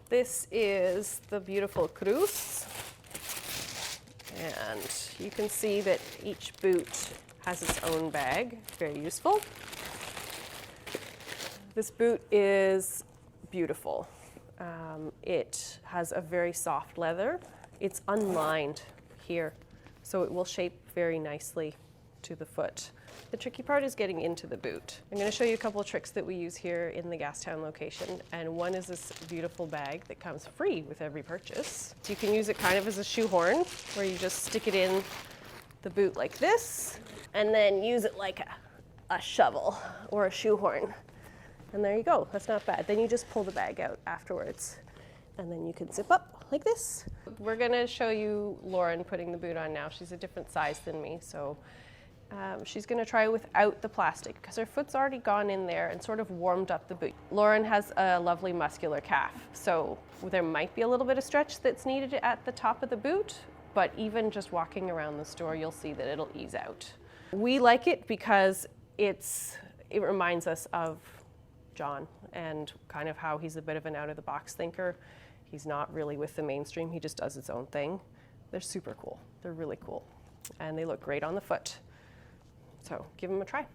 This is the beautiful Cruz. And you can see that each boot has its own bag, very useful. This boot is beautiful. It has a very soft leather. It's unlined here, so it will shape very nicely to the foot. The tricky part is getting into the boot. I'm going to show you a couple of tricks that we use here in the Gastown location, and one is this beautiful bag that comes free with every purchase. So you can use it kind of as a shoehorn, where you just stick it in the boot like this, and then use it like a shovel or a shoehorn. And there you go, that's not bad. Then you just pull the bag out afterwards, and then you can zip up like this. We're gonna show you Lauren putting the boot on now. She's a different size than me, so she's gonna try without the plastic because her foot's already gone in there and sort of warmed up the boot. Lauren has a lovely muscular calf, so there might be a little bit of stretch that's needed at the top of the boot, but even just walking around the store, you'll see that it'll ease out. We like it because it reminds us of John and kind of how he's a bit of an out-of-the-box thinker. He's not really with the mainstream, he just does his own thing. They're super cool, they're really cool, and they look great on the foot. So give them a try.